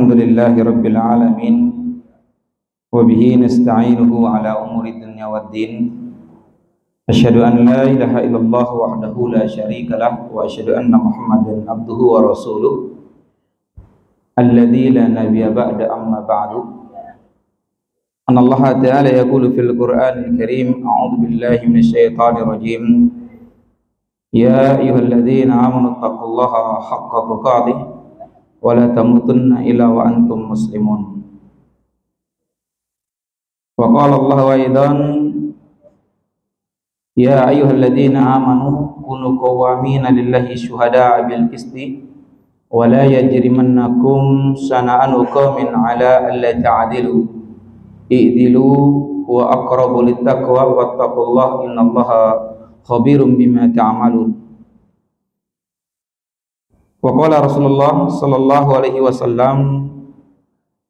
Alhamdulillahi Rabbil Alamin, wabihi nasta'inuhu ala umuri dunya waddin. Asyhadu an la ilaha illallah wahdahu la syarika lah, wa asyhadu anna Muhammadan abduhu wa rasuluh alladzi la nabiyya ba'da, amma ba'du. Anna Allah ta'ala yaqulu fil Qur'anil Karim, a'udzu billahi minasyaitonir rajim. Ya ayyuhalladzina amanu taqullaha haqqa tuqatih wa la tamutunna illa wa antum muslimun. Wa qala Allah aidan, ya ayyuhalladzina amanu kunu qawwamina lillahi syuhada'a bil qisti wa la yajrimannakum shana'anu qaumin 'ala alla ta'dilu i'dilu wa aqrabu littaqwa wattaqullaha innallaha khabirum bima ta'malun. Wa qala Rasulullah sallallahu alaihi wasallam,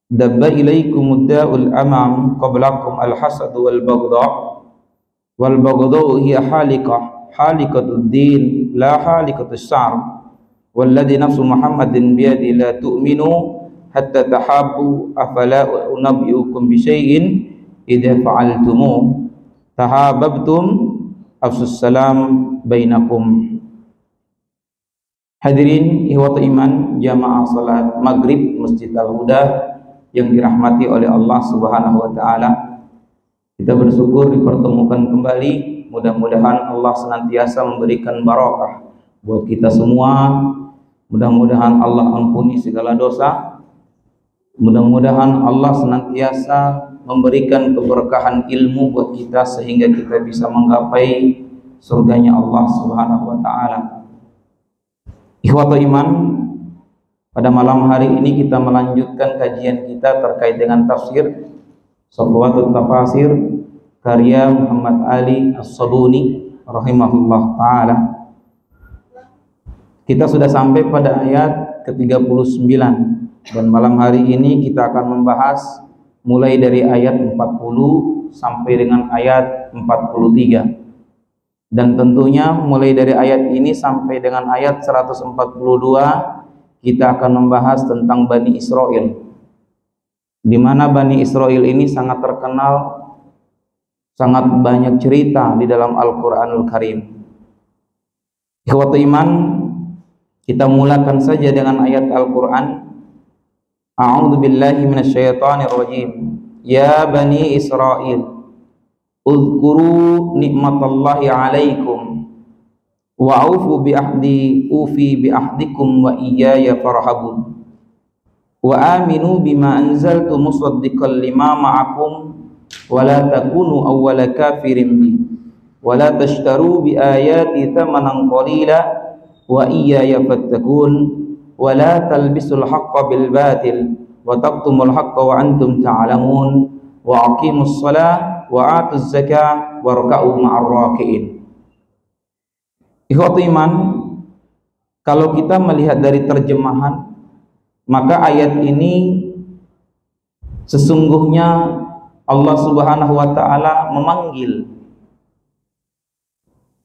dabba ilaikum da'ul amam qablakum al-hasad wal baghdha hiya halikatud din la halikatus syar walladhi nafsu Muhammadin biyadi la tu'minu hatta tahabbu afala unabbiukum bi syai'in idza fa'altumu tahabbtum afsus salam bainakum. Hadirin ikhwatu iman, jamaah salat maghrib Masjid Al-Huda yang dirahmati oleh Allah Subhanahu wa taala. Kita bersyukur dipertemukan kembali. Mudah-mudahan Allah senantiasa memberikan barakah buat kita semua. Mudah-mudahan Allah ampuni segala dosa. Mudah-mudahan Allah senantiasa memberikan keberkahan ilmu buat kita sehingga kita bisa menggapai surganya Allah Subhanahu wa taala. Ikhwatu iman, pada malam hari ini kita melanjutkan kajian kita terkait dengan tafsir Safwatut Tafasir karya Muhammad Ali As-Sabuni rahimahullah taala. Kita sudah sampai pada ayat ke-39 dan malam hari ini kita akan membahas mulai dari ayat 40 sampai dengan ayat 43. Dan tentunya mulai dari ayat ini sampai dengan ayat 142 kita akan membahas tentang Bani Israel, di mana Bani Israel ini sangat terkenal, sangat banyak cerita di dalam Al-Quranul Karim. Ikhwatu iman, kita mulakan saja dengan ayat Al-Quran. A'udzu billahi minasyaitonir rajim. Ya Bani Israel, uzkuru nikmatallahi alaikum wa aufu bi ahdi ufi bi ahdikum wa iyaya farhabun wa aminu bima anzaltu musaddiqan lima ma'akum wa la takunu awwala kafirin bi wa la tashtaru bi ayati thamanan qalila wa iyaya fattakun wa la talbisul haqqa bil batil wa taqtumul haqqa wa antum ta'lamun wa aqimus shalah wa atuz zakah warka'u ma'ar raki'in. Ikhwatu iman, kalau kita melihat dari terjemahan, maka ayat ini sesungguhnya Allah Subhanahu wa taala memanggil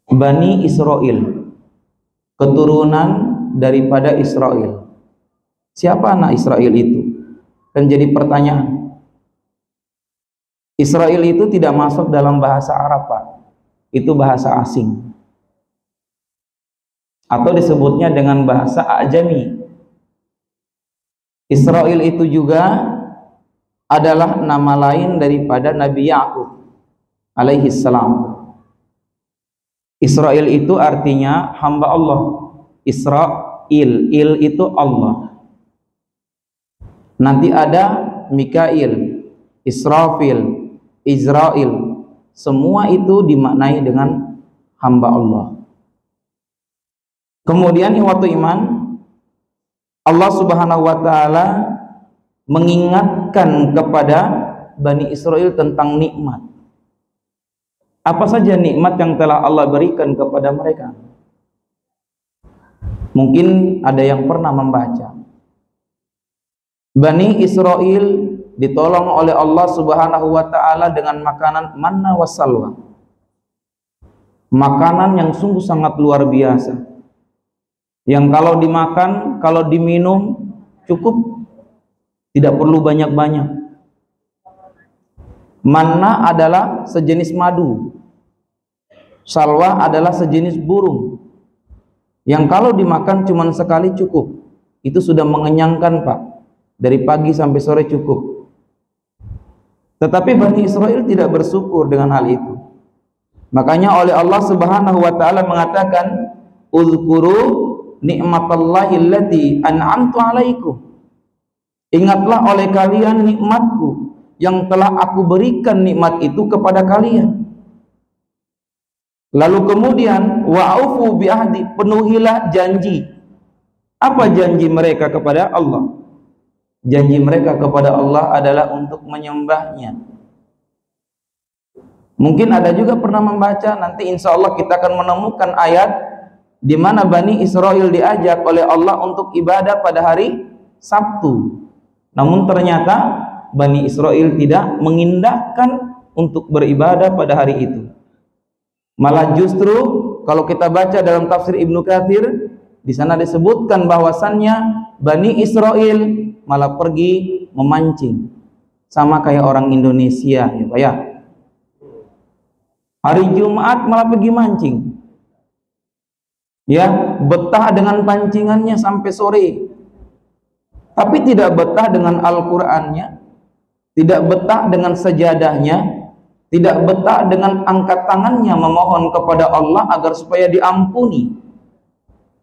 Bani Israel, keturunan daripada Israel. Siapa anak Israel itu? Kan jadi pertanyaan. Israel itu tidak masuk dalam bahasa Arab, Pak. Itu bahasa asing. Atau disebutnya dengan bahasa Ajami. Israel itu juga adalah nama lain daripada Nabi Ya'qub alaihi salam. Israel itu artinya hamba Allah. Israel, il itu Allah. Nanti ada Mikail, Israfil, Israel, semua itu dimaknai dengan hamba Allah. Kemudian ikhwatu iman, Allah Subhanahu wa taala mengingatkan kepada Bani Israel tentang nikmat. Apa saja nikmat yang telah Allah berikan kepada mereka? Mungkin ada yang pernah membaca. Bani Israel ditolong oleh Allah Subhanahu wa taala dengan makanan manna wassalwa. Makanan yang sungguh sangat luar biasa. Yang kalau dimakan, kalau diminum cukup Tidak perlu banyak-banyak. Manna adalah sejenis madu. Salwa adalah sejenis burung. Yang kalau dimakan cuma sekali cukup. Itu sudah mengenyangkan, Pak. Dari pagi sampai sore cukup. Tetapi Bani Israel tidak bersyukur dengan hal itu. Makanya oleh Allah Subhanahu wa taala mengatakan, "Uzkuru nikmatallahi allati an'amtu 'alaikum." Ingatlah oleh kalian nikmatku yang telah aku berikan nikmat itu kepada kalian. Lalu kemudian wa'ufu bi'ahdi, penuhilah janji. Apa janji mereka kepada Allah? Janji mereka kepada Allah adalah untuk menyembahnya. Mungkin ada juga pernah membaca, nanti insya Allah kita akan menemukan ayat di mana Bani Israel diajak oleh Allah untuk ibadah pada hari Sabtu. Namun ternyata Bani Israel tidak mengindahkan untuk beribadah pada hari itu. Malah justru kalau kita baca dalam tafsir Ibnu Katsir, di sana disebutkan bahwasannya Bani Israel malah pergi memancing, sama kayak orang Indonesia, ya Pak ya. Hari Jumat malah pergi mancing, ya, betah dengan pancingannya sampai sore. Tapi tidak betah dengan Al-Qur'annya, tidak betah dengan sajadahnya, tidak betah dengan angkat tangannya memohon kepada Allah agar supaya diampuni.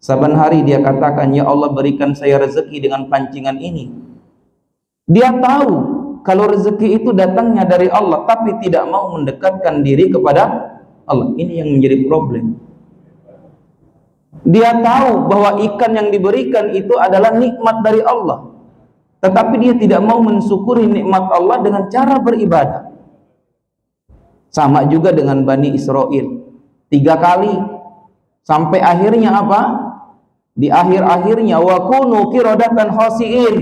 Saban hari dia katakan, "Ya Allah, berikan saya rezeki dengan pancingan ini." Dia tahu kalau rezeki itu datangnya dari Allah, tapi tidak mau mendekatkan diri kepada Allah. Ini yang menjadi problem. Dia tahu bahwa ikan yang diberikan itu adalah nikmat dari Allah, tetapi dia tidak mau mensyukuri nikmat Allah dengan cara beribadah. Sama juga dengan Bani Israel, 3 kali, sampai akhirnya apa? Di akhir-akhirnya, wa kunu qiradatan khasiin,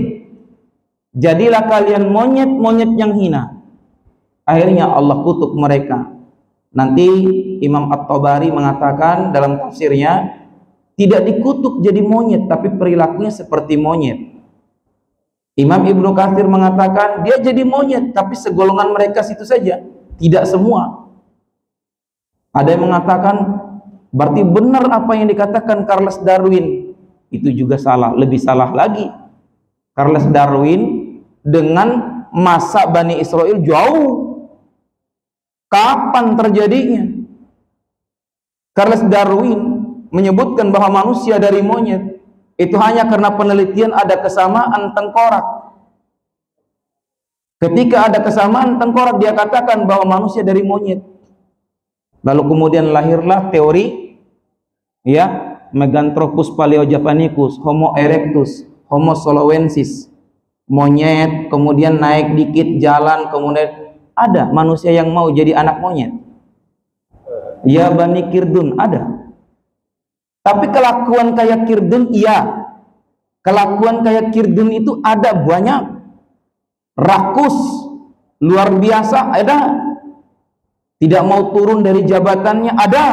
jadilah kalian monyet-monyet yang hina. Akhirnya Allah kutuk mereka. Nanti Imam At-Tabari mengatakan dalam tafsirnya, tidak dikutuk jadi monyet, tapi perilakunya seperti monyet. Imam Ibnu Katsir mengatakan dia jadi monyet, tapi segolongan mereka situ saja, tidak semua. Ada yang mengatakan berarti benar apa yang dikatakan Charles Darwin. Itu juga salah, lebih salah lagi. Charles Darwin dengan masa Bani Israel jauh. Kapan terjadinya? Charles Darwin menyebutkan bahwa manusia dari monyet itu hanya karena penelitian ada kesamaan tengkorak. Ketika ada kesamaan tengkorak, dia katakan bahwa manusia dari monyet. Lalu kemudian lahirlah teori, ya, Meganthropus paleojavanicus, Homo erectus, Homo solowensis. Monyet, kemudian naik dikit jalan, kemudian ada manusia yang mau jadi anak monyet. Ya Bani Kirdun ada. Tapi kelakuan kayak Kirdun, iya. Kelakuan kayak Kirdun itu ada banyak. Rakus, luar biasa, ada. Tidak mau turun dari jabatannya, ada.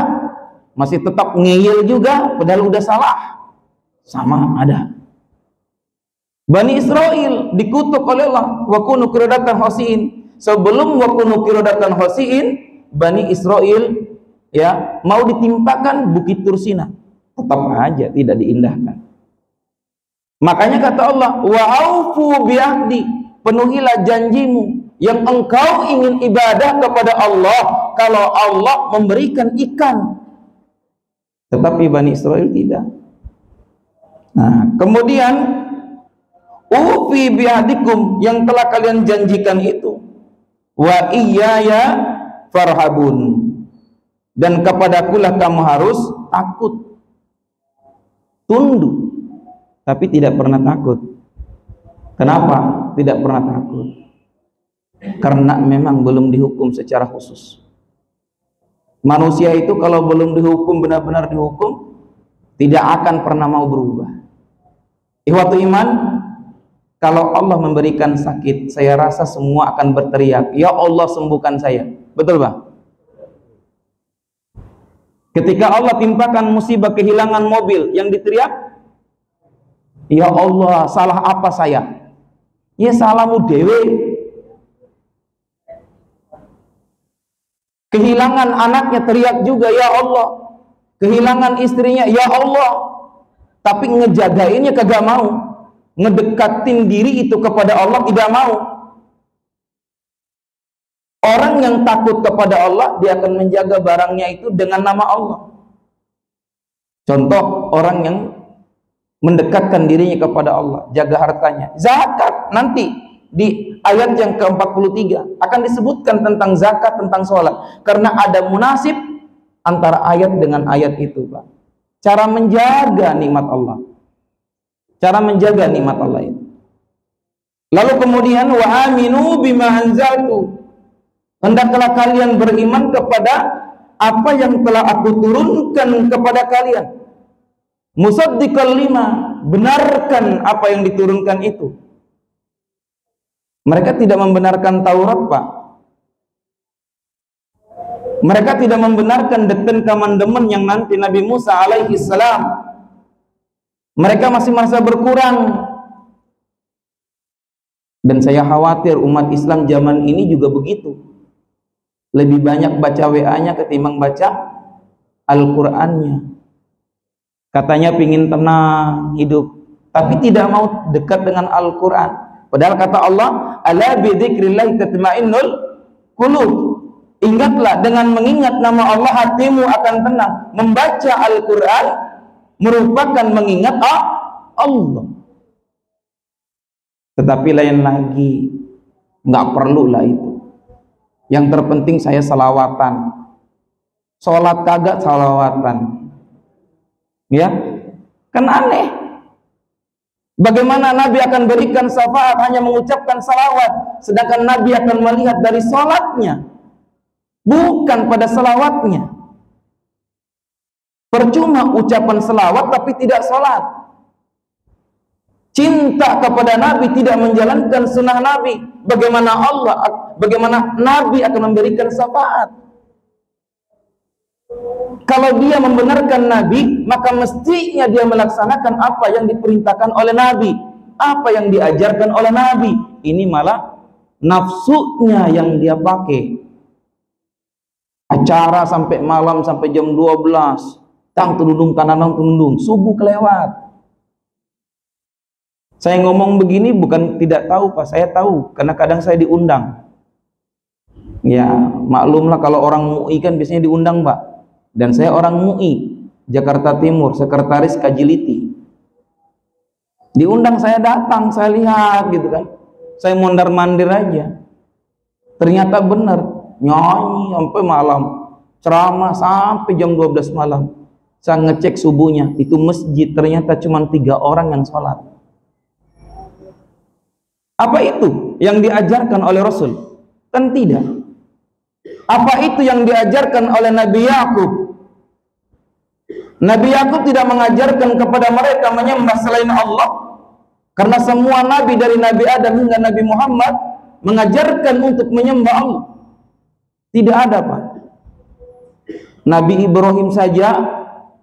Masih tetap ngeyel juga, padahal udah salah. Sama, ada. Bani Israel dikutuk oleh Allah, wa kunu qiradatan khasiin. Sebelum wa kunu qiradatan khasiin, Bani Israel ya mau ditimpakan Bukit Tursina. Tetap aja tidak diindahkan. Makanya kata Allah, wa aufu bi'ahdi, penuhilah janjimu yang engkau ingin ibadah kepada Allah kalau Allah memberikan ikan. Tetapi Bani Israel tidak. Nah, kemudian ufi bi'ahdikum, yang telah kalian janjikan itu, wa iyaya farhabun, dan kepadakulah kamu harus takut. Tunduk tapi tidak pernah takut. Kenapa tidak pernah takut? Karena memang belum dihukum secara khusus. Manusia itu kalau belum dihukum, benar-benar dihukum, tidak akan pernah mau berubah. Ikhwatu iman, kalau Allah memberikan sakit, saya rasa semua akan berteriak, ya Allah sembuhkan saya. Betul Bang? Ketika Allah timpakan musibah kehilangan mobil, yang diteriak, ya Allah, salah apa saya? Ya salahmu dewe. Kehilangan anaknya teriak juga, ya Allah. Kehilangan istrinya, ya Allah. Tapi ngejagainnya kagak mau. Ngedekatin diri itu kepada Allah tidak mau. Orang yang takut kepada Allah, dia akan menjaga barangnya itu dengan nama Allah. Contoh orang yang mendekatkan dirinya kepada Allah, jaga hartanya. Zakat nanti di ayat yang ke-43 akan disebutkan tentang zakat, tentang sholat, karena ada munasib antara ayat dengan ayat itu, Pak. Cara menjaga nikmat Allah, cara menjaga nikmat Allah itu. Lalu kemudian wa aminu bima anzaltu, hendaklah kalian beriman kepada apa yang telah aku turunkan kepada kalian. Musaddiqal lima, benarkan apa yang diturunkan itu. Mereka tidak membenarkan Taurat, Pak. Mereka tidak membenarkan The Ten Commandments yang nanti Nabi Musa alaihi salam. Mereka masih merasa berkurang. Dan saya khawatir umat Islam zaman ini juga begitu. Lebih banyak baca WA-nya ketimbang baca Al-Qur'annya. Katanya pingin tenang hidup, tapi tidak mau dekat dengan Al-Quran. Padahal kata Allah, ala bidzikrillah tatma'innul qulub. Ingatlah, dengan mengingat nama Allah hatimu akan tenang. Membaca Al-Quran merupakan mengingat Allah. Tetapi lain lagi, nggak perlulah itu. Yang terpenting saya salawatan. Sholat kagak salawatan. Ya, kan aneh. Bagaimana Nabi akan berikan syafaat hanya mengucapkan salawat, sedangkan Nabi akan melihat dari salatnya, bukan pada salawatnya. Percuma ucapan salawat tapi tidak salat. Cinta kepada Nabi tidak menjalankan sunnah Nabi. Bagaimana Nabi akan memberikan syafaat? Kalau dia membenarkan Nabi, maka mestinya dia melaksanakan apa yang diperintahkan oleh Nabi, apa yang diajarkan oleh Nabi. Ini malah nafsunya yang dia pakai. Acara sampai malam, sampai jam 12, tang tunundung kanan tunundung, subuh kelewat. Saya ngomong begini bukan tidak tahu, Pak. Saya tahu karena kadang saya diundang. Ya maklumlah kalau orang MUI kan biasanya diundang, Pak. Dan saya orang MUI Jakarta Timur, sekretaris Kajiliti. Diundang saya datang, saya lihat gitu kan. Saya mondar-mandir aja. Ternyata benar, nyanyi sampai malam, ceramah sampai jam 12 malam. Saya ngecek subuhnya, itu masjid ternyata cuma 3 orang yang sholat. Apa itu yang diajarkan oleh Rasul? Kan tidak. Apa itu yang diajarkan oleh Nabi Yakub? Nabi Yakub tidak mengajarkan kepada mereka menyembah selain Allah, karena semua nabi dari Nabi Adam hingga Nabi Muhammad mengajarkan untuk menyembah Allah. Tidak ada, Pak. Nabi Ibrahim saja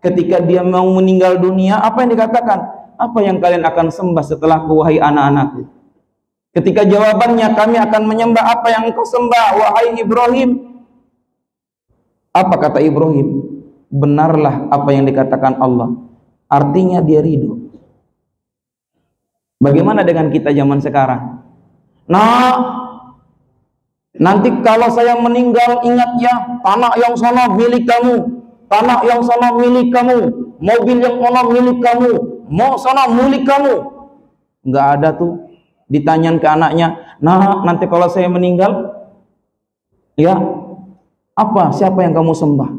ketika dia mau meninggal dunia, apa yang dikatakan? Apa yang kalian akan sembah setelahku, wahai anak-anakku? Ketika jawabannya, kami akan menyembah apa yang engkau sembah, wahai Ibrahim. Apa kata Ibrahim? Benarlah apa yang dikatakan Allah. Artinya dia ridho. Bagaimana dengan kita zaman sekarang? Nah, nanti kalau saya meninggal, ingat ya, tanah yang sana milik kamu, tanah yang sana milik kamu, mobil yang sana milik kamu, mau sana milik kamu. Nggak ada tuh. Ditanyain ke anaknya, nah nanti kalau saya meninggal, ya apa, siapa yang kamu sembah?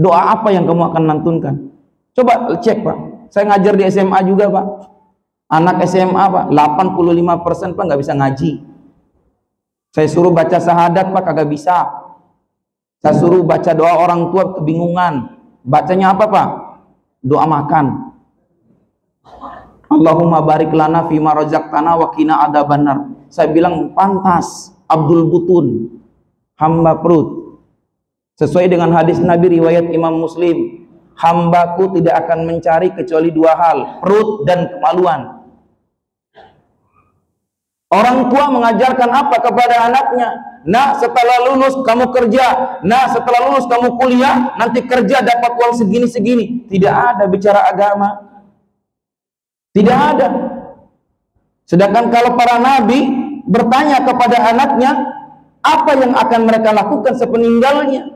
Doa apa yang kamu akan lantunkan? Coba cek, Pak. Saya ngajar di SMA juga, Pak. Anak SMA, Pak, 85% Pak nggak bisa ngaji. Saya suruh baca syahadat, Pak, kagak bisa. Saya suruh baca doa orang tua, kebingungan. Bacanya apa, Pak? Doa makan. Allahumma barik lana fima razaqtana wa qina adzabannar. Saya bilang pantas Abdul Butun, hamba perut. Sesuai dengan hadis Nabi riwayat Imam Muslim, hambaku tidak akan mencari kecuali 2 hal, perut dan kemaluan. Orang tua mengajarkan apa kepada anaknya? Nah, setelah lulus kamu kerja. Nah, setelah lulus kamu kuliah, nanti kerja dapat uang segini-segini. Tidak ada bicara agama. Tidak ada. Sedangkan kalau para nabi bertanya kepada anaknya, apa yang akan mereka lakukan sepeninggalnya?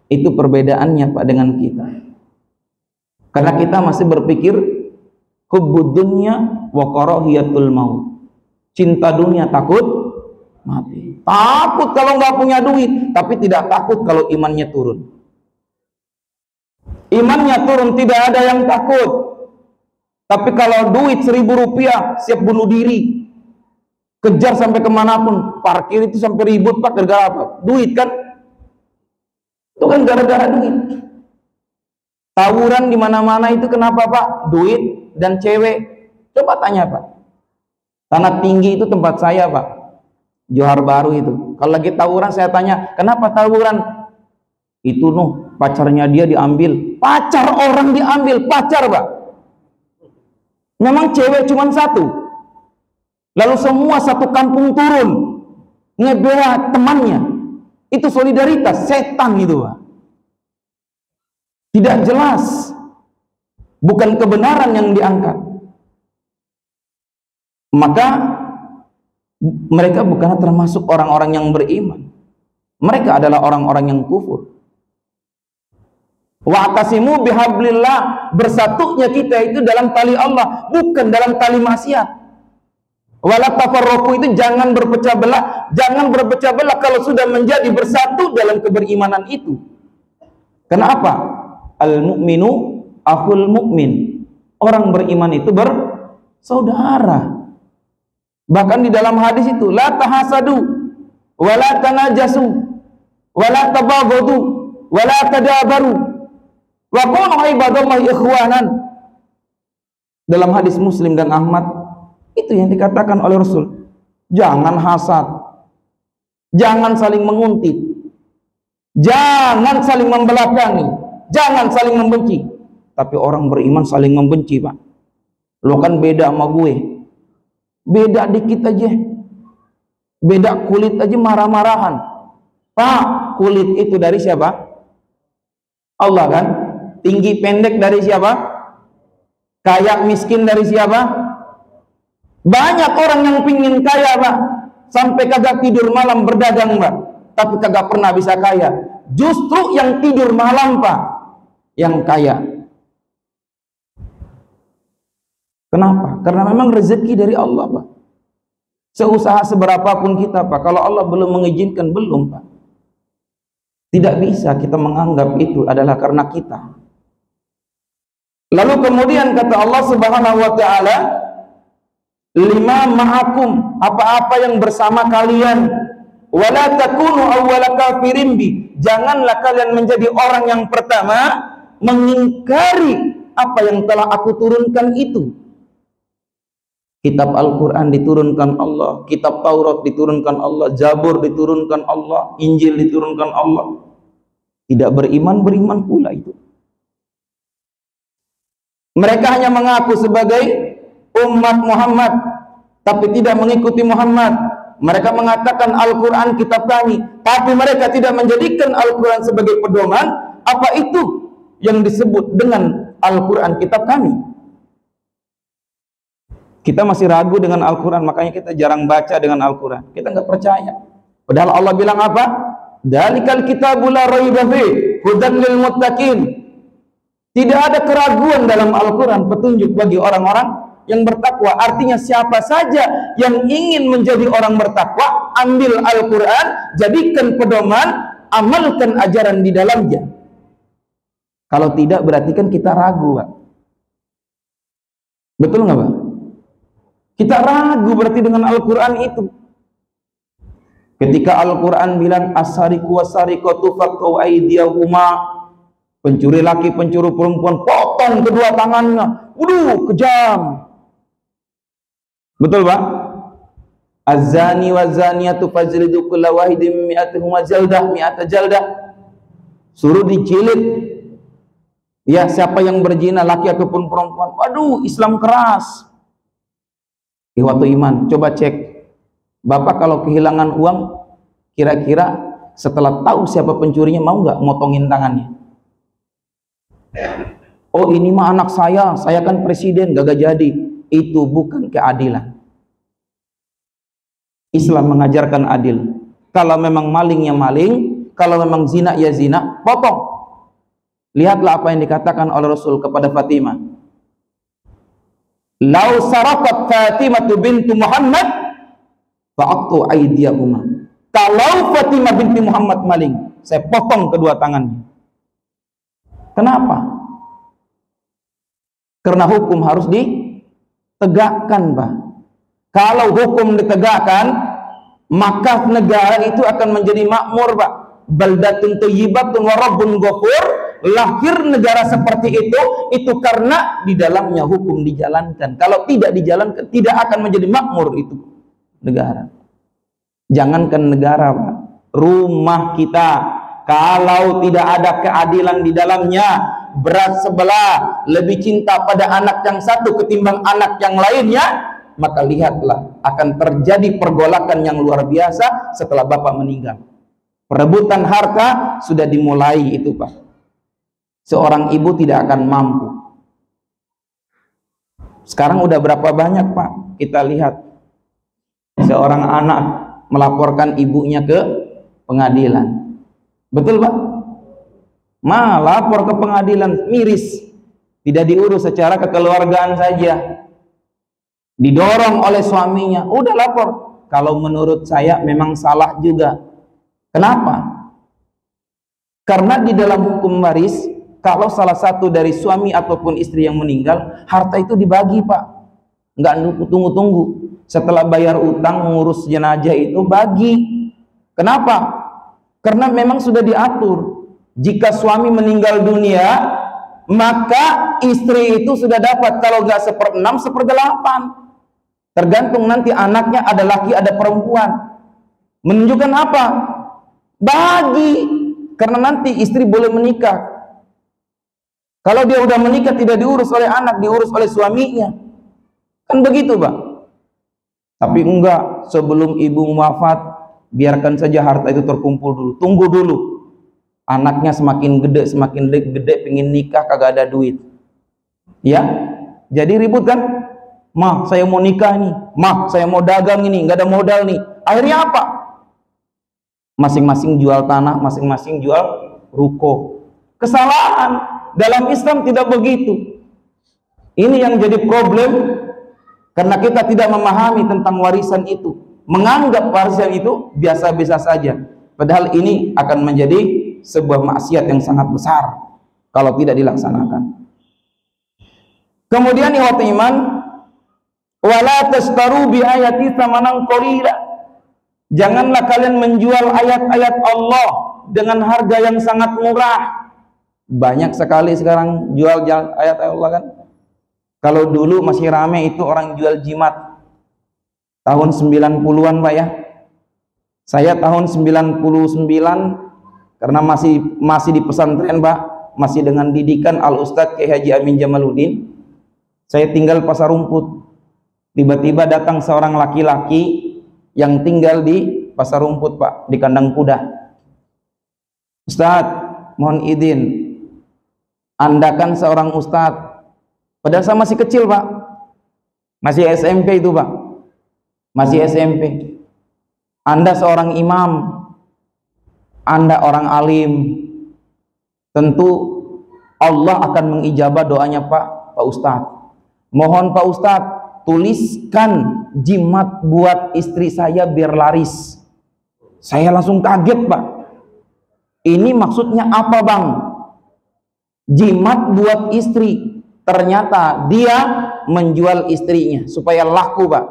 Itu perbedaannya Pak dengan kita. Karena kita masih berpikir hubbud dunya wa karahiyatul maut. Cinta dunia, takut mati. Takut kalau nggak punya duit, tapi tidak takut kalau imannya turun. Imannya turun tidak ada yang takut. Tapi kalau duit 1.000 rupiah siap bunuh diri, kejar sampai kemanapun. Parkir itu sampai ribut Pak, gara-gara apa? Duit kan? Itu kan gara-gara duit. Tawuran di mana-mana itu kenapa Pak? Duit dan cewek. Coba tanya Pak. Tanah Tinggi itu tempat saya Pak, Johar Baru itu. Kalau lagi tawuran saya tanya, kenapa tawuran? Itu pacarnya dia diambil. Pacar orang diambil, pacar Pak. Memang cewek cuma satu. Lalu semua satu kampung turun ngebela temannya. Itu solidaritas, setan itu Pak. Tidak jelas. Bukan kebenaran yang diangkat. Maka mereka bukan termasuk orang-orang yang beriman. Mereka adalah orang-orang yang kufur. Wa'tasimu bihablillah, bersatunya kita itu dalam tali Allah, bukan dalam tali maksiat. Wala tafarraqu itu jangan berpecah belah, jangan berpecah belah kalau sudah menjadi bersatu dalam keberimanan itu. Kenapa? Al-mu'minu akhul mu'min. Orang beriman itu bersaudara. Bahkan di dalam hadis itu, la tahasadu, wala tanajasu, wala tabaghadu, wala tadabaru, wa kunu ibadallahi ikhwanan. Dalam hadis Muslim dan Ahmad, itu yang dikatakan oleh Rasul. Jangan hasad, jangan saling menguntit, jangan saling membelakangi, jangan saling membenci. Tapi orang beriman saling membenci Pak. Lo kan beda sama gue. Beda dikit aja, beda kulit aja marah-marahan. Pak, kulit itu dari siapa? Allah kan? Tinggi pendek dari siapa? Kaya miskin dari siapa? Banyak orang yang pingin kaya Pak, sampai kagak tidur malam berdagang Pak, tapi kagak pernah bisa kaya. Justru yang tidur malam Pak, yang kaya. Kenapa? Karena memang rezeki dari Allah Pak. Seusaha seberapapun kita Pak, kalau Allah belum mengizinkan, belum Pak. Tidak bisa kita menganggap itu adalah karena kita. Lalu kemudian kata Allah Subhanahu wa taala, lima ma'akum, apa-apa yang bersama kalian, wala takunu awwala kafirin bi, janganlah kalian menjadi orang yang pertama mengingkari apa yang telah aku turunkan itu. Kitab Al-Quran diturunkan Allah, kitab Taurat diturunkan Allah, Zabur diturunkan Allah, Injil diturunkan Allah. Tidak beriman, beriman pula itu. Mereka hanya mengaku sebagai umat Muhammad, tapi tidak mengikuti Muhammad. Mereka mengatakan Al-Quran kitab kami, tapi mereka tidak menjadikan Al-Quran sebagai pedoman. Apa itu yang disebut dengan Al-Quran kitab kami? Kita masih ragu dengan Al-Quran, makanya kita jarang baca dengan Al-Quran. Kita nggak percaya. Padahal Allah bilang apa? Dzalikal kitabul la raiba fihi hudan lil muttaqin. Tidak ada keraguan dalam Al-Quran, petunjuk bagi orang-orang yang bertakwa. Artinya siapa saja yang ingin menjadi orang bertakwa, ambil Al-Quran, jadikan pedoman, amalkan ajaran di dalamnya. Kalau tidak berarti kan kita ragu Pak. Betul nggak Pak? Kita ragu berarti dengan Al-Quran itu. Ketika Al-Quran bilang as-sariqu was-sariqatu faqtu aydiyahuma, pencuri laki, pencuri perempuan, potong kedua tangannya. Waduh, kejam. Betul Pak? Az-zani waz-zaniyatu fajlidu kulla wahidin mi'atahuma jaldah, mi'ata jaldah. Suruh dijilid. Ya, siapa yang berzina, laki ataupun perempuan. Waduh, Islam keras. Ikhwatu iman, coba cek. Bapak kalau kehilangan uang, kira-kira setelah tahu siapa pencurinya mau nggak motongin tangannya? Oh ini mah anak saya kan presiden, gak jadi. Itu bukan keadilan. Islam mengajarkan adil. Kalau memang malingnya maling, kalau memang zina ya zina, potong. Lihatlah apa yang dikatakan oleh Rasul kepada Fatimah. Lau saraqat Fatimah bintu Muhammad fa'aqtu aydiyahuma. Kalau Fatimah binti Muhammad maling, saya potong kedua tangannya. Kenapa? Karena hukum harus ditegakkan, Pak. Kalau hukum ditegakkan, maka negara itu akan menjadi makmur, Pak. Baldatun thayyibatun wa rabbun ghafur. Lahir negara seperti itu karena di dalamnya hukum dijalankan. Kalau tidak dijalankan, tidak akan menjadi makmur itu negara. Jangankan negara, Pak, rumah kita kalau tidak ada keadilan di dalamnya, berat sebelah, lebih cinta pada anak yang satu ketimbang anak yang lainnya, maka lihatlah akan terjadi pergolakan yang luar biasa setelah bapak meninggal. Perebutan harta sudah dimulai itu, Pak. Seorang ibu tidak akan mampu. Sekarang udah berapa banyak, Pak, kita lihat seorang anak melaporkan ibunya ke pengadilan. Betul, Pak? Lapor ke pengadilan, miris. Tidak diurus secara kekeluargaan saja. Didorong oleh suaminya, udah lapor. Kalau menurut saya memang salah juga. Kenapa? Karena di dalam hukum waris, kalau salah satu dari suami ataupun istri yang meninggal, harta itu dibagi, Pak. Nggak tunggu-tunggu. Setelah bayar utang, mengurus jenazah itu bagi. Kenapa? Karena memang sudah diatur. Jika suami meninggal dunia, maka istri itu sudah dapat, kalau nggak 1/6, 1/8. Tergantung nanti anaknya ada laki ada perempuan. Menunjukkan apa? Bagi. Karena nanti istri boleh menikah. Kalau dia udah menikah tidak diurus oleh anak, diurus oleh suaminya. Kan begitu, Pak. Tapi enggak, sebelum ibu wafat, biarkan saja harta itu terkumpul dulu. Tunggu dulu. Anaknya semakin gede, pengen nikah, kagak ada duit. Ya, jadi ribut kan? Mah, saya mau nikah nih. Mah, saya mau dagang ini, nggak ada modal nih. Akhirnya apa? Masing-masing jual tanah, masing-masing jual ruko. Kesalahan. Dalam Islam tidak begitu. Ini yang jadi problem karena kita tidak memahami tentang warisan itu. Menganggap warisan itu biasa-biasa saja. Padahal ini akan menjadi sebuah maksiat yang sangat besar kalau tidak dilaksanakan. Kemudian ikhwati iman, wala tashtaru bi ayati tsamanan qalila. Janganlah kalian menjual ayat-ayat Allah dengan harga yang sangat murah. Banyak sekali sekarang jual ayat-ayat Allah kan. Kalau dulu masih rame itu orang jual jimat. Tahun 90-an, Pak ya. Saya tahun 99 karena masih di pesantren, Pak, masih dengan didikan Al Ustadz Kiai Haji Amin Jamaluddin. Saya tinggal Pasar Rumput. Tiba-tiba datang seorang laki-laki yang tinggal di Pasar Rumput, Pak, di kandang kuda. Ustadz, mohon izin, Anda kan seorang ustadz. Padahal saya masih kecil, Pak. Masih SMP itu, Pak. Masih SMP. Anda seorang imam. Anda orang alim. Tentu Allah akan mengijabah doanya Pak Ustadz. Mohon Pak Ustadz, tuliskan jimat buat istri saya biar laris. Saya langsung kaget, Pak. Ini maksudnya apa, Bang? Jimat buat istri. Ternyata dia menjual istrinya supaya laku, Pak.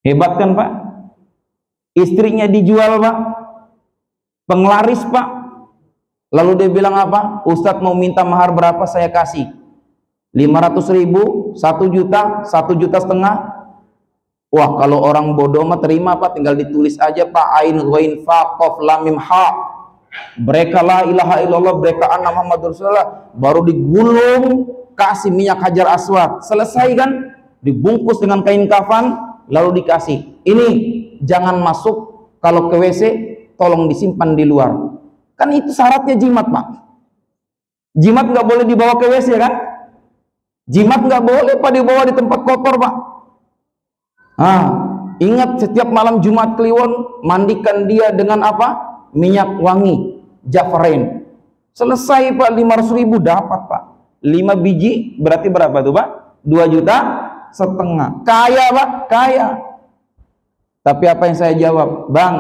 Hebat kan, Pak? Istrinya dijual, Pak. Penglaris, Pak. Lalu dia bilang apa? Ustadz mau minta mahar berapa, saya kasih. 500.000, 1 juta, 1,5 juta. Wah, kalau orang bodoh mah terima, Pak. Tinggal ditulis aja, Pak. Ain, ghain, fa, qaf, lam, mim, ha. Mereka la ilaha illallah, mereka anna Muhammadur Rasulullah, baru digulung, kasih minyak hajar aswad, selesai kan? dibungkus dengan kain kafan, lalu dikasih. Ini jangan masuk, kalau ke WC tolong disimpan di luar. Kan itu syaratnya jimat, Pak. Jimat nggak boleh dibawa ke WC kan? Jimat nggak boleh Pak dibawa di tempat kotor, Pak. Ingat setiap malam Jumat Kliwon mandikan dia dengan apa? Minyak wangi, Jafrain. Selesai Pak, 500.000 dapat Pak. 5 biji berarti berapa tuh Pak? 2,5 juta. Kaya Pak, kaya. Tapi apa yang saya jawab? Bang,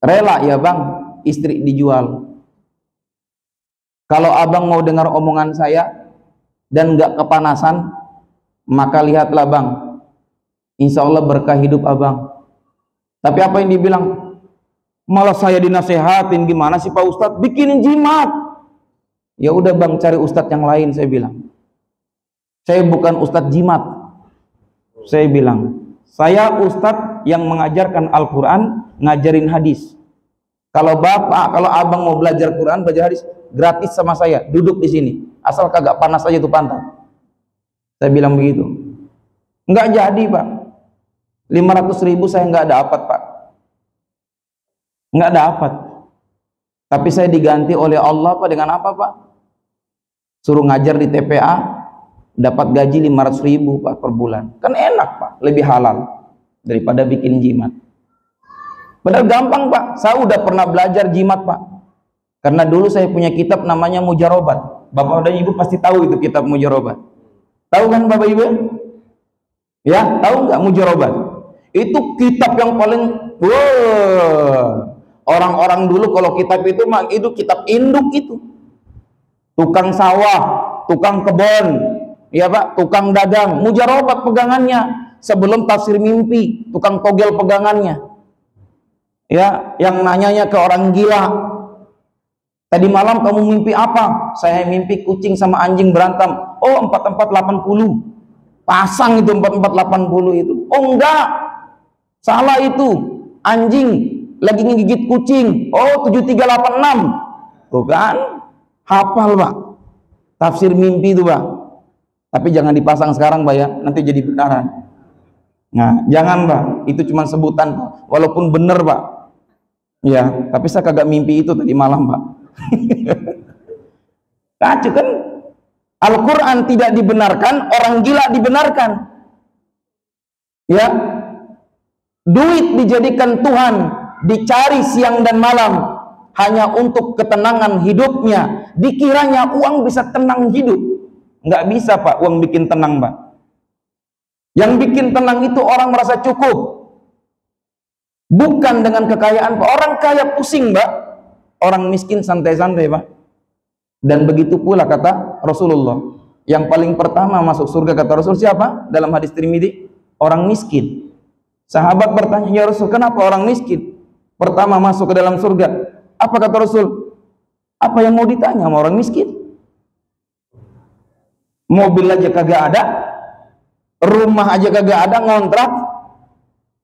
rela ya Bang istri dijual. Kalau abang mau dengar omongan saya dan nggak kepanasan, maka lihatlah Bang, insya Allah berkah hidup abang. Tapi apa yang dibilang? Malah saya dinasehatin, gimana sih Pak Ustadz? Bikinin jimat. Ya udah Bang, cari ustadz yang lain, saya bilang. Saya bukan ustadz jimat. Saya bilang, saya ustadz yang mengajarkan Al-Quran, ngajarin hadis. Kalau bapak, kalau abang mau belajar Quran, belajar hadis, gratis sama saya, duduk di sini. Asal kagak panas aja tuh pantat. Saya bilang begitu. Nggak jadi Pak. 500.000 saya nggak dapat Pak. Nggak dapat. Tapi saya diganti oleh Allah Pak dengan apa Pak? Suruh ngajar di TPA, dapat gaji 500.000 Pak per bulan. Kan enak Pak, lebih halal daripada bikin jimat. Padahal gampang Pak. Saya udah pernah belajar jimat Pak. Karena dulu saya punya kitab namanya Mujarobat. Bapak dan Ibu pasti tahu itu kitab Mujarobat. Tahu kan Bapak Ibu? Ya, tahu nggak Mujarobat? Itu kitab yang paling orang-orang dulu kalau kitab itu mah itu kitab induk itu. Tukang sawah, tukang kebun, ya Pak, tukang dagang, Mujarobat pegangannya. Sebelum tafsir mimpi, tukang togel pegangannya. Ya, yang nanyanya ke orang gila. Tadi malam kamu mimpi apa? Saya mimpi kucing sama anjing berantem. Oh, 4480. Pasang itu 4480 itu. Oh enggak. Salah itu. Anjing lagi ngegigit kucing. Oh, 7386. Tuh kan? Hafal, Pak. Tafsir mimpi itu, Pak. Tapi jangan dipasang sekarang, Pak ya. Nanti jadi benaran. Nah, jangan, Pak. Itu cuma sebutan, Pak. Walaupun benar, Pak. Ya, tapi saya kagak mimpi itu tadi malam, Pak. Kacau kan? Al-Quran tidak dibenarkan, orang gila dibenarkan. Ya, duit dijadikan Tuhan, dicari siang dan malam hanya untuk ketenangan hidupnya. Dikiranya uang bisa tenang hidup. Nggak bisa Pak, uang bikin tenang Pak. Yang bikin tenang itu orang merasa cukup. Bukan dengan kekayaan Pak. Orang kaya pusing Pak. Orang miskin santai-santai Pak. Dan begitu pula kata Rasulullah, yang paling pertama masuk surga kata Rasul siapa? Dalam hadis Tirmidzi, orang miskin. Sahabat bertanya, ya Rasul, kenapa orang miskin pertama masuk ke dalam surga? Apa kata Rasul? Apa yang mau ditanya sama orang miskin? Mobil aja kagak ada, rumah aja kagak ada, ngontrak.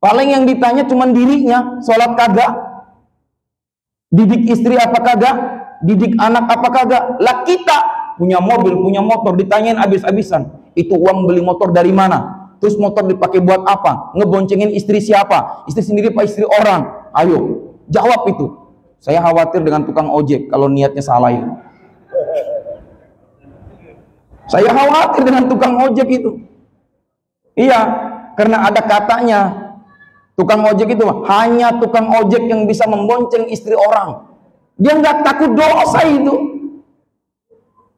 Paling yang ditanya cuma dirinya, sholat kagak, didik istri apa kagak, didik anak apa kagak. Lah kita punya mobil, punya motor, ditanyain habis-habisan. Itu uang beli motor dari mana? Terus motor dipakai buat apa? Ngeboncengin istri siapa? Istri sendiri apa istri orang? Ayo, jawab itu. Saya khawatir dengan tukang ojek kalau niatnya salah itu. Saya khawatir dengan tukang ojek itu. Iya, karena ada katanya tukang ojek itu hanya tukang ojek yang bisa membonceng istri orang. Dia nggak takut dosa itu.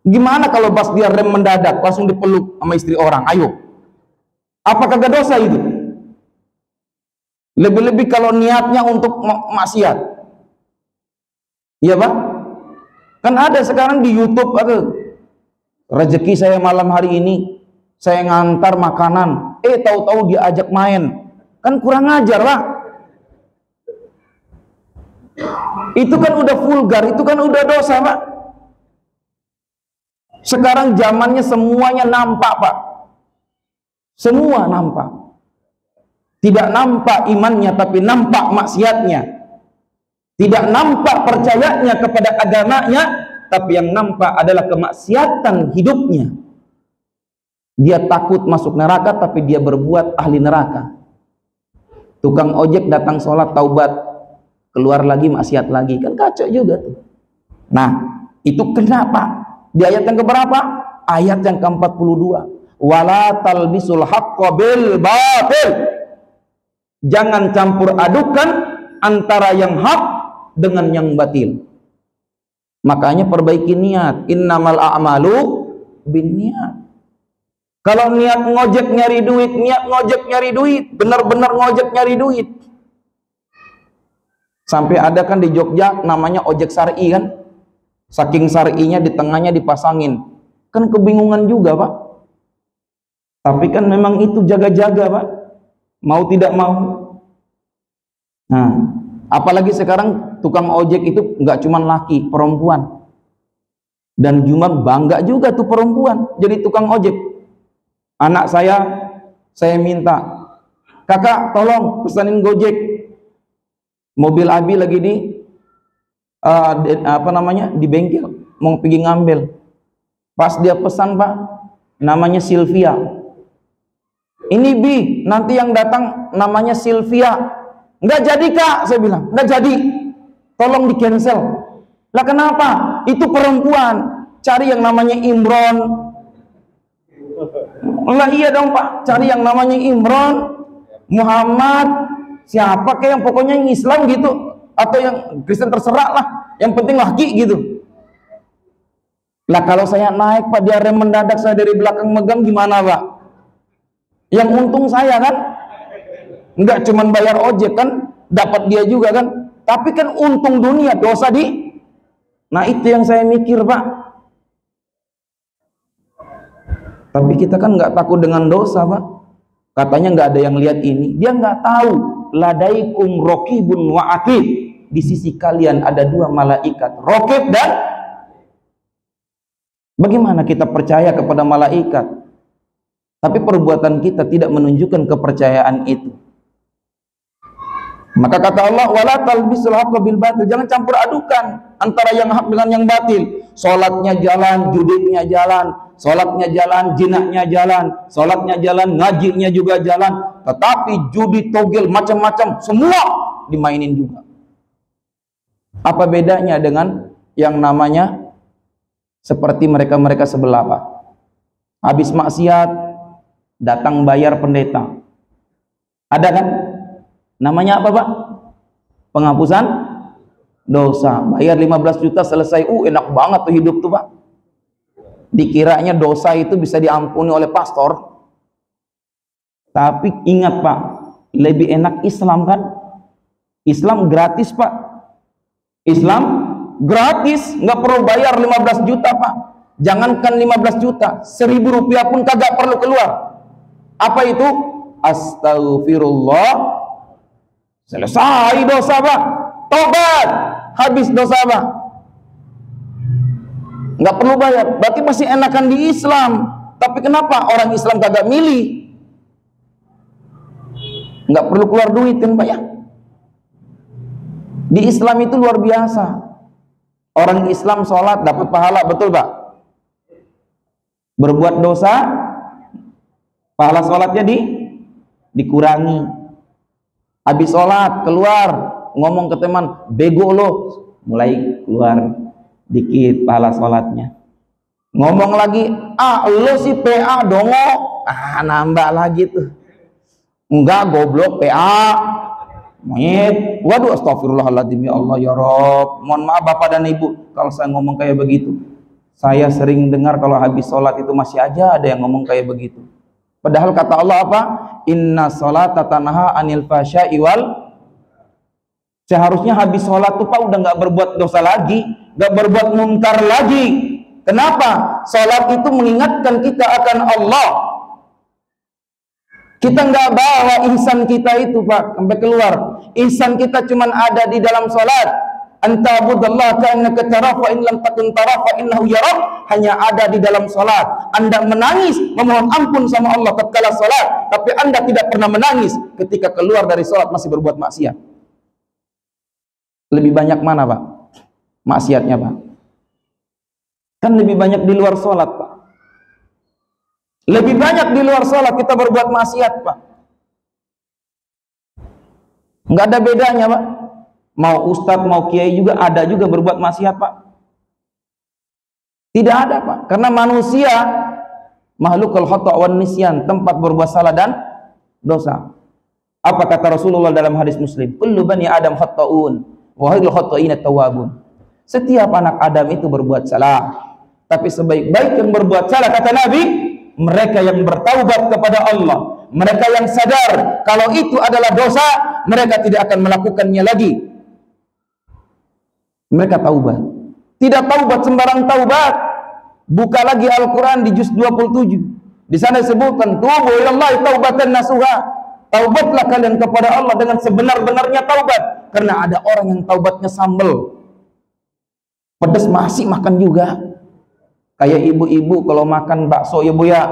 Gimana kalau pas dia rem mendadak langsung dipeluk sama istri orang? Ayo, apa kagak dosa itu? Lebih-lebih kalau niatnya untuk maksiat. Iya Pak? Kan ada sekarang di YouTube ada rezeki saya malam hari ini, saya ngantar makanan, tahu-tahu dia ajak main. Kan kurang ajar Pak. Itu kan udah vulgar, itu kan udah dosa Pak. Sekarang zamannya semuanya nampak Pak. Semua nampak. Tidak nampak imannya, tapi nampak maksiatnya. Tidak nampak percayanya kepada agamanya, tapi yang nampak adalah kemaksiatan hidupnya. Dia takut masuk neraka tapi dia berbuat ahli neraka. Tukang ojek datang sholat taubat, keluar lagi maksiat lagi, kan kacau juga tuh. Nah, itu kenapa? Di ayat yang keberapa? Ayat yang ke-42. Wala talbisul haqqo bil batil. Jangan campur adukan antara yang hak dengan yang batil. Makanya perbaiki niat. Innamal a'malu binniat. Kalau niat ngojek nyari duit, niat ngojek nyari duit, benar-benar ngojek nyari duit. Sampai ada kan di Jogja namanya ojek syar'i kan? Saking syar'inya di tengahnya dipasangin. Kan kebingungan juga, Pak. Tapi kan memang itu jaga-jaga, Pak. Mau tidak mau. Nah, apalagi sekarang tukang ojek itu nggak cuma laki, perempuan. Dan cuma bangga juga tuh perempuan jadi tukang ojek. Anak saya minta, kakak tolong pesanin Gojek. Mobil Abi lagi di di bengkel, mau pergi ngambil. Pas dia pesan, Pak, namanya Sylvia. Ini Bi, nanti yang datang namanya Sylvia. Nggak jadi Kak, saya bilang, nggak jadi. Tolong di cancel. Lah kenapa? Itu perempuan. Cari yang namanya Imron. Lah iya dong Pak, cari yang namanya Imron, Muhammad, siapa kayak yang pokoknya yang Islam gitu, atau yang Kristen terserah lah, yang penting laki gitu. Lah kalau saya naik Pak, dia rem mendadak, saya dari belakang megang, gimana Pak? Yang untung saya kan, nggak cuman bayar ojek kan, dapat dia juga kan, tapi kan untung dunia, dosa di. Nah itu yang saya mikir Pak. Tapi kita kan nggak takut dengan dosa, Pak. Katanya nggak ada yang lihat ini. Dia nggak tahu. Ladaikum rokibun wa atid. Di sisi kalian ada dua malaikat, rokib dan. Bagaimana kita percaya kepada malaikat? Tapi perbuatan kita tidak menunjukkan kepercayaan itu. Maka kata Allah, wala talbisul haqqa bil batil. Jangan campur adukan antara yang hak dengan yang batil. Salatnya jalan, judiknya jalan. Salatnya jalan, jinaknya jalan. Salatnya jalan, ngajinya juga jalan. Tetapi judi, togel, macam-macam semua dimainin juga. Apa bedanya dengan yang namanya seperti mereka-mereka sebelah, Pak? Habis maksiat datang bayar pendeta. Ada kan? Namanya apa, Pak? Penghapusan dosa. Bayar 15 juta selesai. Enak banget tuh hidup tuh, Pak. Dikiranya dosa itu bisa diampuni oleh pastor. Tapi ingat, Pak, lebih enak Islam kan? Islam gratis, Pak. Islam gratis, nggak perlu bayar 15 juta, Pak. Jangankan 15 juta, 1.000 rupiah pun kagak perlu keluar. Apa itu? Astaghfirullah. Selesai dosa, Pak. Tobat, habis dosa, Pak. Nggak perlu bayar. Berarti masih enakan di Islam. Tapi kenapa orang Islam kagak milih? Nggak perlu keluar duit kan, Pak ya? Di Islam itu luar biasa. Orang Islam sholat dapat pahala, betul Pak? Berbuat dosa, pahala sholatnya dikurangi. Habis sholat keluar, ngomong ke teman, bego lo, mulai keluar dikit pahala sholatnya. Ngomong lagi, lo si PA dongo, nambah lagi tuh. Enggak, goblok PA, monyet. Waduh, astagfirullahaladzim, ya Allah, ya Rob. Mohon maaf Bapak dan Ibu kalau saya ngomong kayak begitu. Saya sering dengar kalau habis sholat itu masih aja ada yang ngomong kayak begitu. Padahal kata Allah apa? Inna sholata tanha anil fasya'i wal. Seharusnya habis sholat tuh Pak udah nggak berbuat dosa lagi, nggak berbuat munkar lagi. Kenapa? Sholat itu mengingatkan kita akan Allah. Kita nggak bawa ihsan kita itu Pak sampai keluar. Ihsan kita cuman ada di dalam sholat. Antabudallaha ka'annaka tarahu fa in lam takun tarahu fa innahu yarak. Hanya ada di dalam sholat. Anda menangis memohon ampun sama Allah tatkala sholat, tapi Anda tidak pernah menangis ketika keluar dari sholat masih berbuat maksiat. Lebih banyak mana Pak maksiatnya Pak? Kan lebih banyak di luar sholat Pak. Lebih banyak di luar sholat kita berbuat maksiat, Pak. Nggak ada bedanya, Pak. Mau ustadz, mau kiai juga ada juga berbuat maksiat, Pak. Tidak ada, Pak. Karena manusia makhlukul khata' wan nisyan, tempat berbuat salah dan dosa. Apa kata Rasulullah dalam hadis Muslim? Kullu bani Adam khata'un wa khairul khata'ina tawwabun. Setiap anak Adam itu berbuat salah, tapi sebaik-baik yang berbuat salah, kata Nabi, mereka yang bertaubat kepada Allah, mereka yang sadar kalau itu adalah dosa, mereka tidak akan melakukannya lagi. Mereka taubat. Tidak taubat sembarang taubat. Buka lagi Al-Quran di juz 27. Di sana disebutkan, tubu ilallahi taubatan nasuha. Taubatlah kalian kepada Allah dengan sebenar-benarnya taubat. Karena ada orang yang taubatnya sambel, pedas masih makan juga. Kayak ibu-ibu kalau makan bakso, ya Bu ya,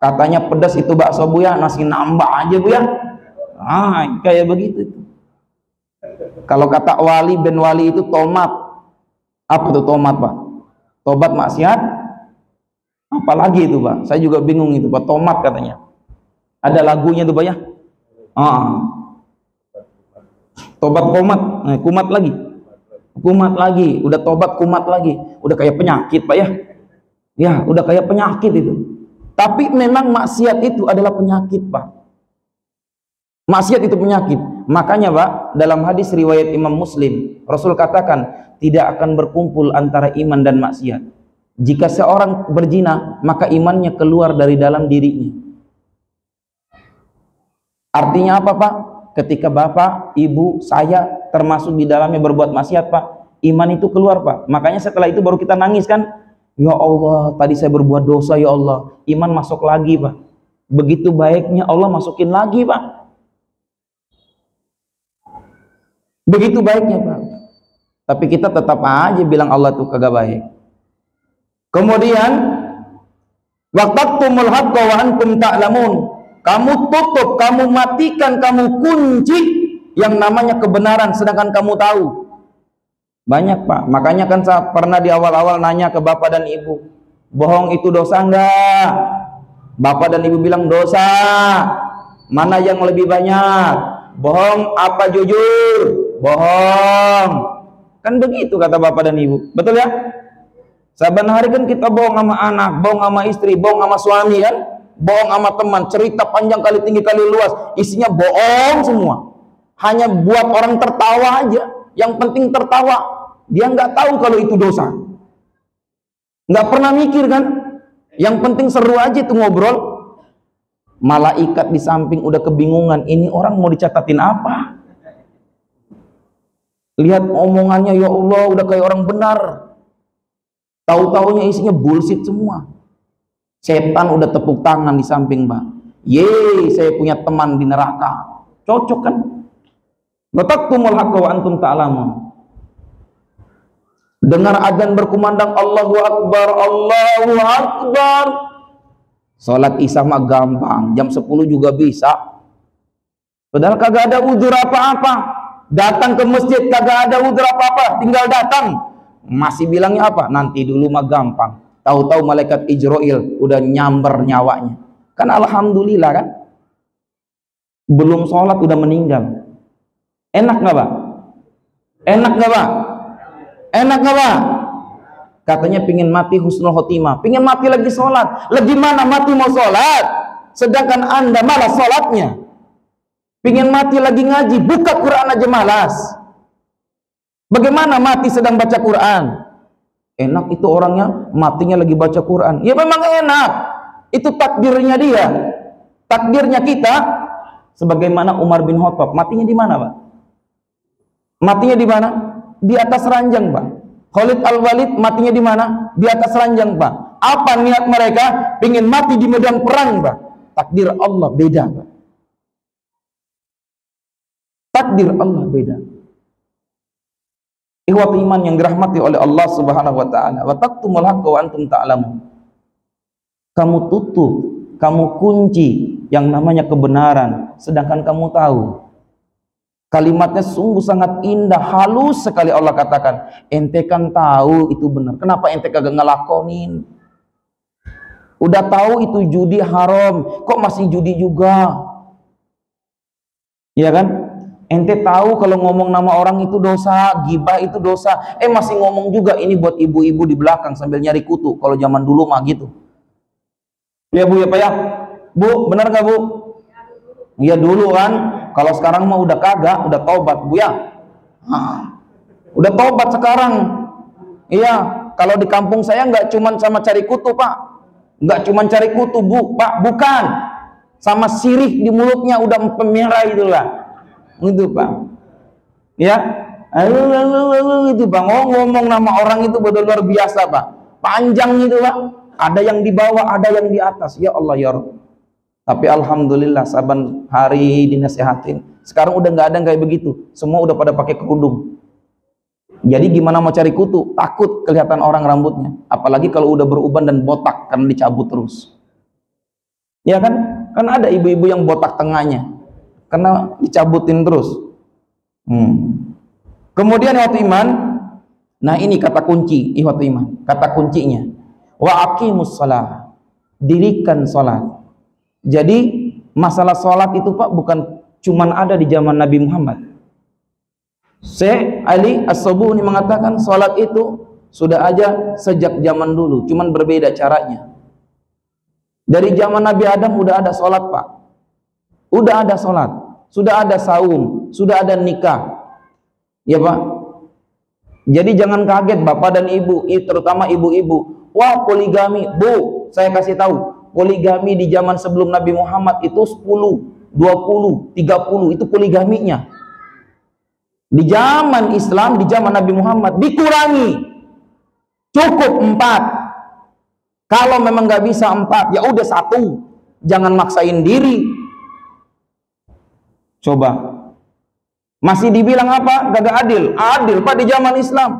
katanya pedas itu bakso Bu ya, nasi nambah aja Bu ya. Kayak begitu. Kalau kata Wali bin Wali itu tomat. Apa itu tomat, Pak? Tobat maksiat? Apalagi itu, Pak? Saya juga bingung itu, Pak. Tomat katanya. Ada lagunya tuh, Pak ya? Tobat kumat, kumat lagi. Kumat lagi, udah tobat kumat lagi. Udah kayak penyakit, Pak ya? Ya, udah kayak penyakit itu. Tapi memang maksiat itu adalah penyakit, Pak. Maksiat itu penyakit. Makanya, Pak, dalam hadis riwayat Imam Muslim, Rasul katakan, tidak akan berkumpul antara iman dan maksiat. Jika seorang berzina, maka imannya keluar dari dalam dirinya. Artinya apa, Pak? Ketika bapak, ibu, saya termasuk di dalamnya berbuat maksiat, Pak, iman itu keluar, Pak. Makanya setelah itu baru kita nangis kan? Ya Allah, tadi saya berbuat dosa, ya Allah. Iman masuk lagi, Pak. Begitu baiknya Allah masukin lagi, Pak. Begitu baiknya, Pak. Tapi kita tetap aja bilang Allah tuh kagak baik. Kemudian, waqtaqtumul haqqa wa antum ta'lamun. Kamu tutup, kamu matikan, kamu kunci yang namanya kebenaran sedangkan kamu tahu. Banyak, Pak. Makanya kan saya pernah di awal-awal nanya ke bapak dan ibu, bohong itu dosa enggak? Bapak dan ibu bilang dosa. Mana yang lebih banyak? Bohong apa jujur? Bohong. Kan begitu kata bapak dan ibu. Betul ya? Saban hari kan kita bohong sama anak, bohong sama istri, bohong sama suami kan? Bohong sama teman, cerita panjang kali tinggi kali luas, isinya bohong semua. Hanya buat orang tertawa aja. Yang penting tertawa. Dia nggak tahu kalau itu dosa. Nggak pernah mikir kan? Yang penting seru aja tuh ngobrol. Malaikat di samping udah kebingungan, ini orang mau dicatatin apa? Lihat omongannya, ya Allah, udah kayak orang benar. Tahu-taunya isinya bullshit semua. Setan udah tepuk tangan di samping, Pak. Yeay, saya punya teman di neraka. Cocok kan? Waqtaqtumul haqqa wa antum ta'lamun. Dengar azan berkumandang Allahu Akbar, Allahu Akbar. Salat Isya mah gampang, jam 10 juga bisa. Padahal kagak ada udzur apa-apa. Datang ke masjid kagak ada udzur apa-apa, tinggal datang. Masih bilangnya apa? Nanti dulu mah gampang. Tahu-tahu malaikat Ijrail udah nyamber nyawanya. Kan alhamdulillah kan? Belum sholat udah meninggal. Enak nggak, Pak? Enak nggak, Pak? Enak nggak, Pak? Katanya pingin mati husnul khotimah, pingin mati lagi sholat. Lagi mana mati mau sholat? Sedangkan Anda malas sholatnya. Pingin mati lagi ngaji, buka Quran aja malas. Bagaimana mati sedang baca Quran? Enak itu orangnya matinya lagi baca Quran. Ya memang enak. Itu takdirnya dia. Takdirnya kita sebagaimana Umar bin Khattab, matinya di mana, Pak? Matinya di mana? Di atas ranjang, Pak. Khalid Al-Walid matinya di mana? Di atas ranjang, Pak. Apa niat mereka? Pengen mati di medan perang, Pak. Takdir Allah beda, Pak. Takdir Allah beda. Ikhwat iman yang dirahmati oleh Allah Subhanahu wa taala, wa taqtumul haqqa wa antum ta'lamun. Kamu tutup, kamu kunci yang namanya kebenaran sedangkan kamu tahu. Kalimatnya sungguh sangat indah, halus sekali Allah katakan. Ente kan tahu itu benar. Kenapa ente kagak ngelakonin? Udah tahu itu judi haram, kok masih judi juga? Iya kan? Ente tahu kalau ngomong nama orang itu dosa, gibah itu dosa, masih ngomong juga. Ini buat ibu-ibu di belakang sambil nyari kutu. Kalau zaman dulu mah gitu. Ya Bu, ya Pak ya. Bu, benar nggak Bu? Iya dulu kan. Kalau sekarang mah udah kagak, udah tobat Bu ya. Udah tobat sekarang. Iya, kalau di kampung saya nggak cuman sama cari kutu Pak, nggak cuman cari kutu Bu, Pak, bukan. Sama sirih di mulutnya udah pemerah itulah. Itu Pak. Ya, itu Pak, ngomong nama orang itu betul luar biasa Pak. Panjang itu Pak. Ada yang di bawah, ada yang di atas. Ya Allah ya Rabb. Tapi alhamdulillah saban hari dinasihatin. Sekarang udah nggak ada yang kayak begitu. Semua udah pada pakai kerudung. Jadi gimana mau cari kutu? Takut kelihatan orang rambutnya. Apalagi kalau udah beruban dan botak karena dicabut terus. Ya kan? Kan ada ibu-ibu yang botak tengahnya karena dicabutin terus. Kemudian ikhwat iman, nah ini kata kunci ikhwat iman, kata kuncinya. Wa aqimus shalah, dirikan salat. Jadi masalah salat itu Pak bukan cuman ada di zaman Nabi Muhammad. Syekh Ali As-Sabuni mengatakan salat itu sudah aja sejak zaman dulu, cuman berbeda caranya. Dari zaman Nabi Adam udah ada salat Pak. Udah ada salat, sudah ada saum, sudah ada nikah. Ya Pak. Jadi jangan kaget Bapak dan Ibu, terutama ibu-ibu. Wah, poligami. Bu, saya kasih tahu, poligami di zaman sebelum Nabi Muhammad itu 10, 20, 30 itu poligaminya. Di zaman Islam, di zaman Nabi Muhammad dikurangi. Cukup 4. Kalau memang nggak bisa 4, ya udah 1. Jangan maksain diri. Coba. Masih dibilang apa? Gak adil. Adil Pak di zaman Islam.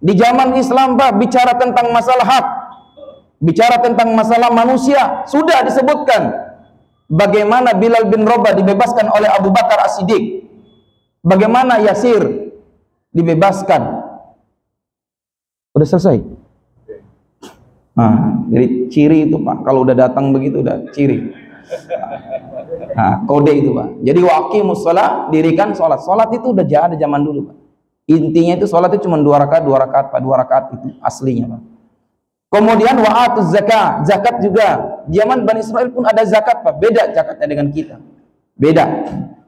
Di zaman Islam Pak bicara tentang masalah hak, bicara tentang masalah manusia, sudah disebutkan bagaimana Bilal bin Rabah dibebaskan oleh Abu Bakar As-Siddiq, bagaimana Yasir dibebaskan. Udah selesai. Nah, jadi ciri itu Pak, kalau udah datang begitu udah ciri. Nah, kode itu Pak. Jadi waqimus shalah, dirikan salat. Salat itu udah ada zaman dulu Pak. Intinya itu salat itu cuma 2 rakaat Pak, 2 rakaat itu aslinya Pak. Kemudian wa'atuz zakat, zakat juga. Zaman Bani Israel pun ada zakat Pak, beda zakatnya dengan kita. Beda.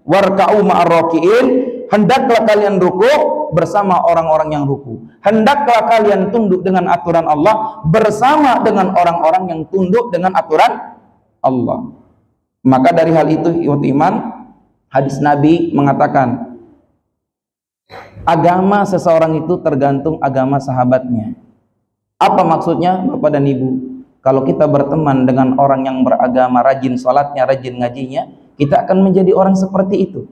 Warka'u ma'ar raki'in, hendaklah kalian ruku' bersama orang-orang yang ruku. Hendaklah kalian tunduk dengan aturan Allah bersama dengan orang-orang yang tunduk dengan aturan Allah. Maka dari hal itu ikhwat iman, hadis Nabi mengatakan agama seseorang itu tergantung agama sahabatnya. Apa maksudnya Bapak dan Ibu? Kalau kita berteman dengan orang yang beragama, rajin salatnya, rajin ngajinya, kita akan menjadi orang seperti itu.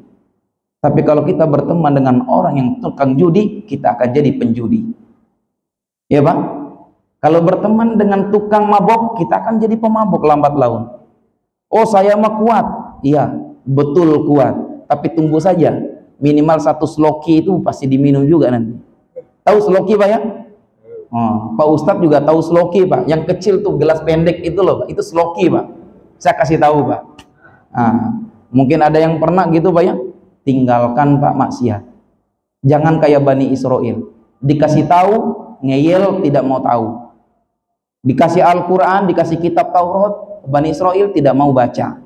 Tapi kalau kita berteman dengan orang yang tukang judi, kita akan jadi penjudi. Ya Pak? Kalau berteman dengan tukang mabok, kita akan jadi pemabok lambat laun. Oh saya mah kuat. Iya, betul kuat. Tapi tunggu saja. Minimal 1 sloki itu pasti diminum juga nanti. Tahu sloki Pak ya? Oh, Pak Ustadz juga tahu sloki Pak. Yang kecil tuh gelas pendek itu loh Pak. Itu sloki Pak. Saya kasih tahu Pak. Nah, mungkin ada yang pernah gitu Pak ya. Tinggalkan Pak maksiat. Jangan kayak Bani Israel. Dikasih tahu, ngeyel, tidak mau tahu. Dikasih Al-Quran, dikasih kitab Taurat, Bani Israel tidak mau baca.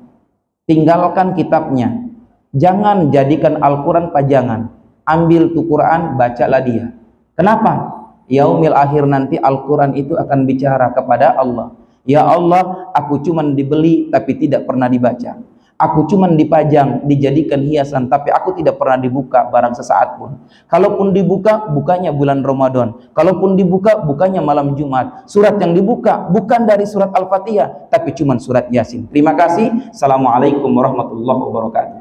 Tinggalkan kitabnya. Jangan jadikan Al-Quran pajangan. Ambil tuh Quran, bacalah dia. Kenapa? Yaumil akhir nanti Al-Quran itu akan bicara kepada Allah. Ya Allah, aku cuman dibeli tapi tidak pernah dibaca. Aku cuman dipajang, dijadikan hiasan, tapi aku tidak pernah dibuka barang sesaat pun. Kalaupun dibuka, bukanya bulan Ramadan. Kalaupun dibuka, bukanya malam Jumat. Surat yang dibuka bukan dari surat Al-Fatihah, tapi cuman surat Yasin. Terima kasih. Assalamualaikum warahmatullahi wabarakatuh.